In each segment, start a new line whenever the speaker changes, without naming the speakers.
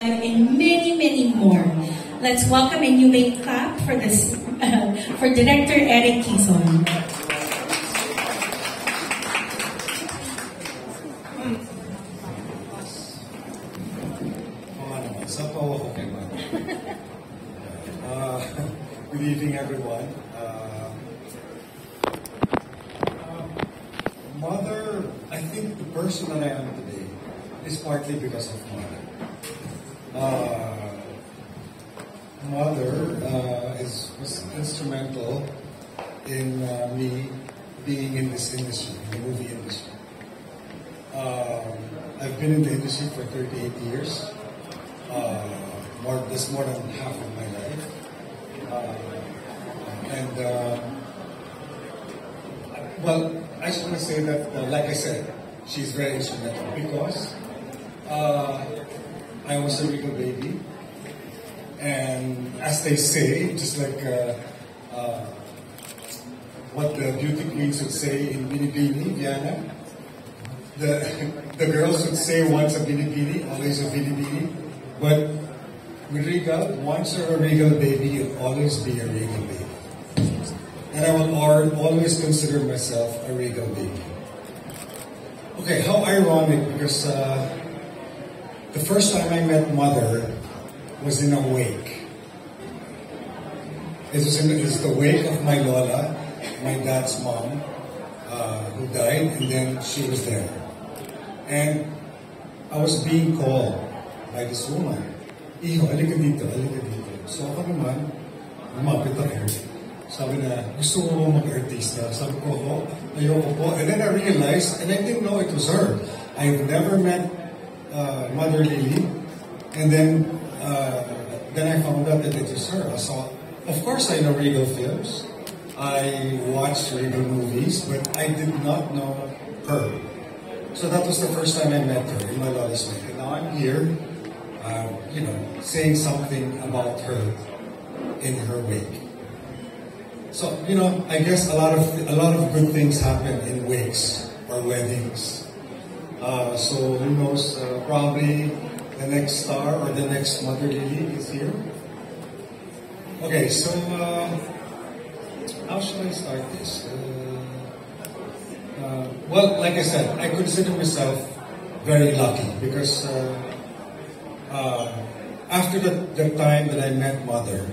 and many, many more. Let's welcome, and you may clap for this for Director Eric Quezon.
Good evening, everyone. Mother, I think the person that I am today is partly because of Mother. Mother was instrumental in me being in this industry, the movie industry. I've been in the industry for 38 years. That's more than half of my life. Well, I just want to say that, like I said, she's very instrumental because I was a regal baby. And as they say, just like what the beauty queens would say in Binibini, Diana, the girls would say once a Binibini, always a Binibini. But with Regal, once you're a Regal baby, you'll always be a Regal baby. And I will always consider myself a Regal baby. Okay, how ironic, because the first time I met Mother was in a wake. It was the wake of my Lola, my dad's mom, who died, and then she was there. And I was being called by this woman. Iho, alika dito, alika dito. So ako naman, lumapit ako. Sabi na, gusto mo mag-artista? Sabi ko, oh, ayoko po. And then I realized, and I didn't know it was her. I've never met Mother Lily. And then I found out that it was her. So, of course, I know Regal films. I watched Regal movies, but I did not know her. So that was the first time I met her in my Lola's wake. And now I'm here, saying something about her in her wake. So, I guess a lot of good things happen in wakes or weddings. So who knows? Probably the next star or the next Mother Lily is here. Okay, so how should I start this? Well, like I said, I consider myself very lucky because after the time that I met Mother,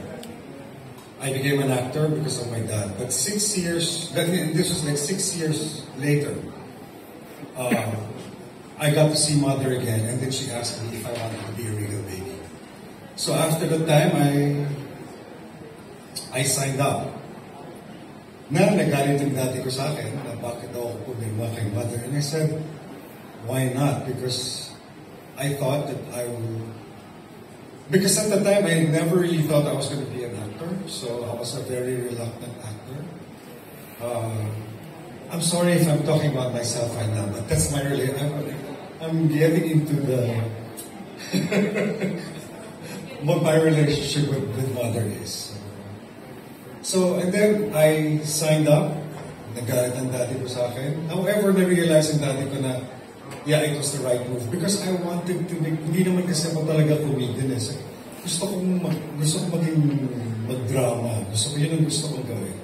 I became an actor because of my dad. But 6 years, this was like 6 years later, I got to see Mother again, and then she asked me if I wanted to be a Regal baby. So after that time, I signed up. Nagalit yung dati ko sa akin na bakit daw ako pumirma kay Mother. And I said, why not? Because I thought that because at the time, I never really thought I was going to be an actor. So I was a very reluctant actor. I'm sorry if I'm talking about myself right now, but that's my I'm getting into what my relationship with Mother is. So, and then I signed up. Nagalit ang daddy ko sa akin. However, na-realize ang daddy ko na, yeah, it was the right move. Because I wanted to hindi naman kasi ako talaga comedian eh. So, gusto kong maging mag-drama. Yun ang gusto kong gawin.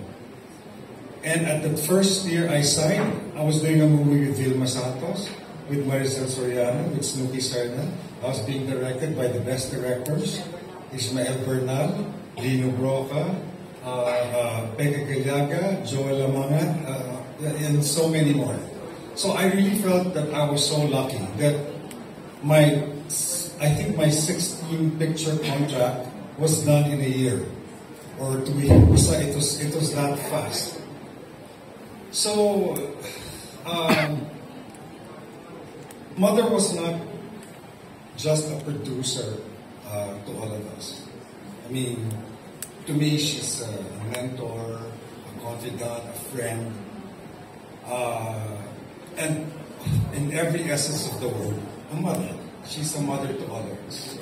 And at the first year I signed, I was doing a movie with Vilma Santos, with Maricel Soriano, with Snooki Serna. I was being directed by the best directors, Ismael Bernal, Lino Broca, Peke Caliaga, Joel Lamangat, and so many more. So I really felt that I was so lucky that I think my 16 picture contract was done in a year or 2 years. It was that fast. So Mother was not just a producer to all of us. I mean, to me, she's a mentor, a confidant, a friend, and in every essence of the word, a mother. She's a mother to all of us.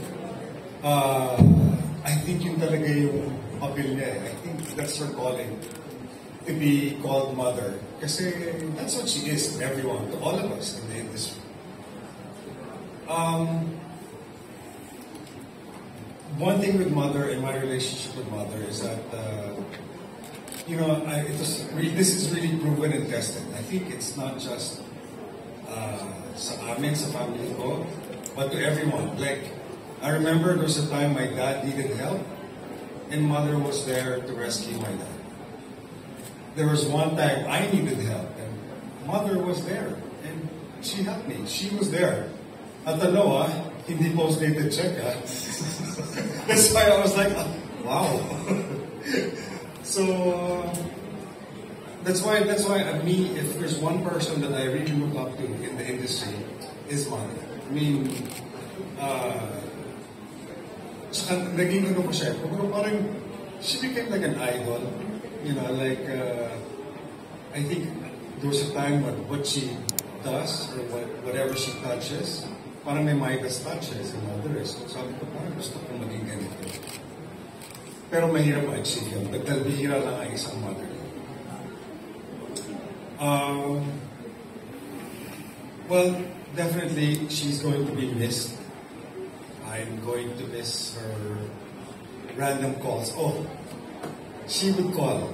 I think yun talaga yung papel niya. I think that's her calling, to be called mother. Kasi that's what she is to everyone, to all of us in the industry. one thing with mother and my relationship with mother is that, this is really proven and tested. I think it's not just sa amin, sa family ko, but to everyone. Like, I remember there was a time my dad needed help, and mother was there to rescue my dad. There was one time I needed help, and mother was there, and she helped me. She was there. At hindi post-dated check, That's why I was like, wow. So, that's why me, if there's one person that I really look up to in the industry, is mother. I mean, naging ano ko siya, parang, she became like an idol. I think there was a time when what she does, or whatever she touches, parang may Midas touches in others. So sabi ko, parang gusto ko maging ganito. Pero mahirap ma-achieve yun. Bihira lang ang isang mother. Well, definitely, she's going to be missed. I'm going to miss her random calls. Oh, she would call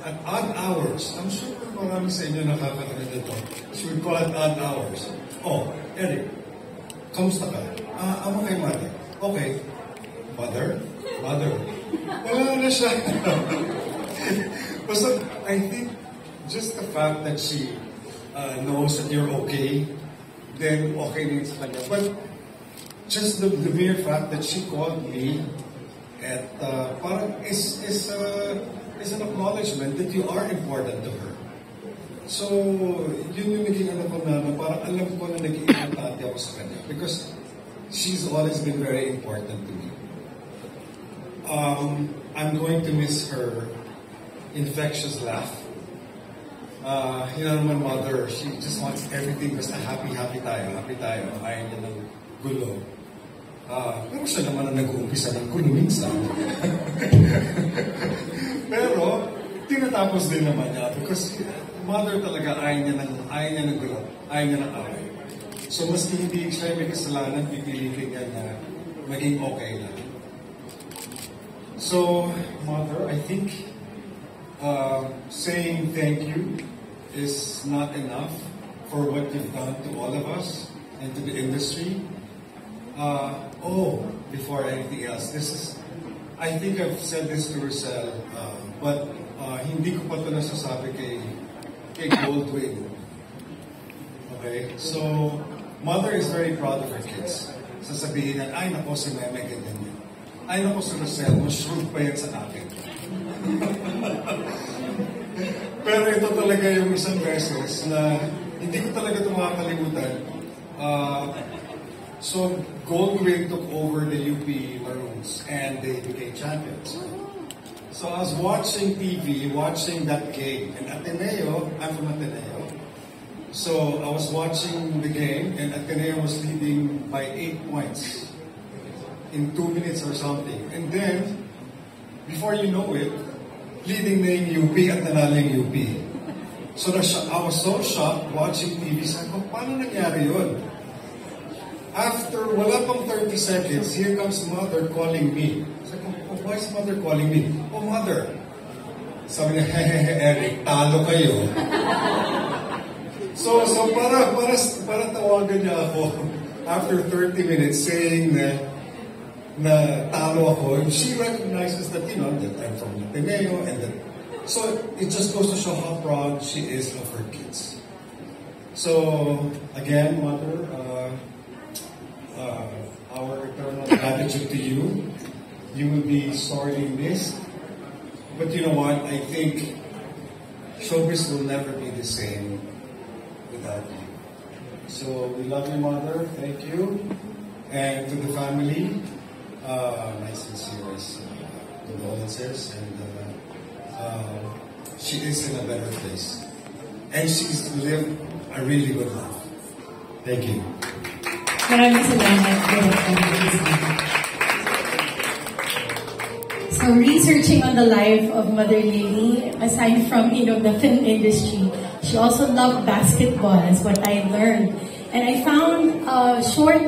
at odd hours. I'm sure marami sa inyo nakakarinig ito. She would call at odd hours. Oh, Eric, kamusta ka? Amo kay mother. Okay. Mother? Wala na siya. Basta, I think, just the fact that she knows that you're okay, then okay din sa kanya. But, just the mere fact that she called me at parang is an acknowledgement that you are important to her. So, yun yung naging ko na parang alam ko na nag-iimpatante ako sa kanya because she's always been very important to me. I'm going to miss her infectious laugh. Naman mother, she just wants everything basta happy tayo. Ayaw niya ng gulo. Pero siya naman ang nag-uumpisa ng gulo minsan. Pero, tinatapos din naman niya because mother talaga ayaw niya ng gulo, ayaw niya ng away. So, maski hindi siya may kasalanan, pipilitin niya na maging okay lang. So, mother, I think saying thank you is not enough for what you've done to all of us and to the industry. Before anything else, I think I've said this to Rosel, but hindi ko pa ito nasasabi kay Goldwyn. Okay? So, mother is very proud of her kids. Sasabihin na, ay nako si Meme, ganyan yan. Ay nako si Rosel, mas-shrug pa yan sa akin. Pero ito talaga yung isang beses na hindi ko talaga ito makakalimutan. So, Goldwyn took over the UP Maroons and they became champions. So I was watching TV, watching that game. And Ateneo, I'm from Ateneo. So I was watching the game and Ateneo was leading by 8 points in 2 minutes or something. And then, before you know it, leading na yung UP at nanalo yung UP. So I was so shocked watching TV. Sabi ko, paano nangyari yun? After wala pang 30 seconds, here comes mother calling me. Sabi ko, why is mother calling me? Oh, mother. Sabi niya, hehehe, Eric, talo kayo. So para tawagan niya ako after 30 minutes saying na talo ako. And she recognizes that, that I'm from Ateneo and that. So it just goes to show how proud she is of her kids. So, again, mother, our eternal gratitude to you. You will be sorely missed. But you know what? I think showbiz will never be the same without you. So we love you, mother. Thank you. And to the family, my sincerest condolences. And she is in a better place. And she's lived a really good life. Thank you.
Maraming salamat. So researching on the life of Mother Lily, aside from the film industry, she also loved basketball, is what I learned. And I found a short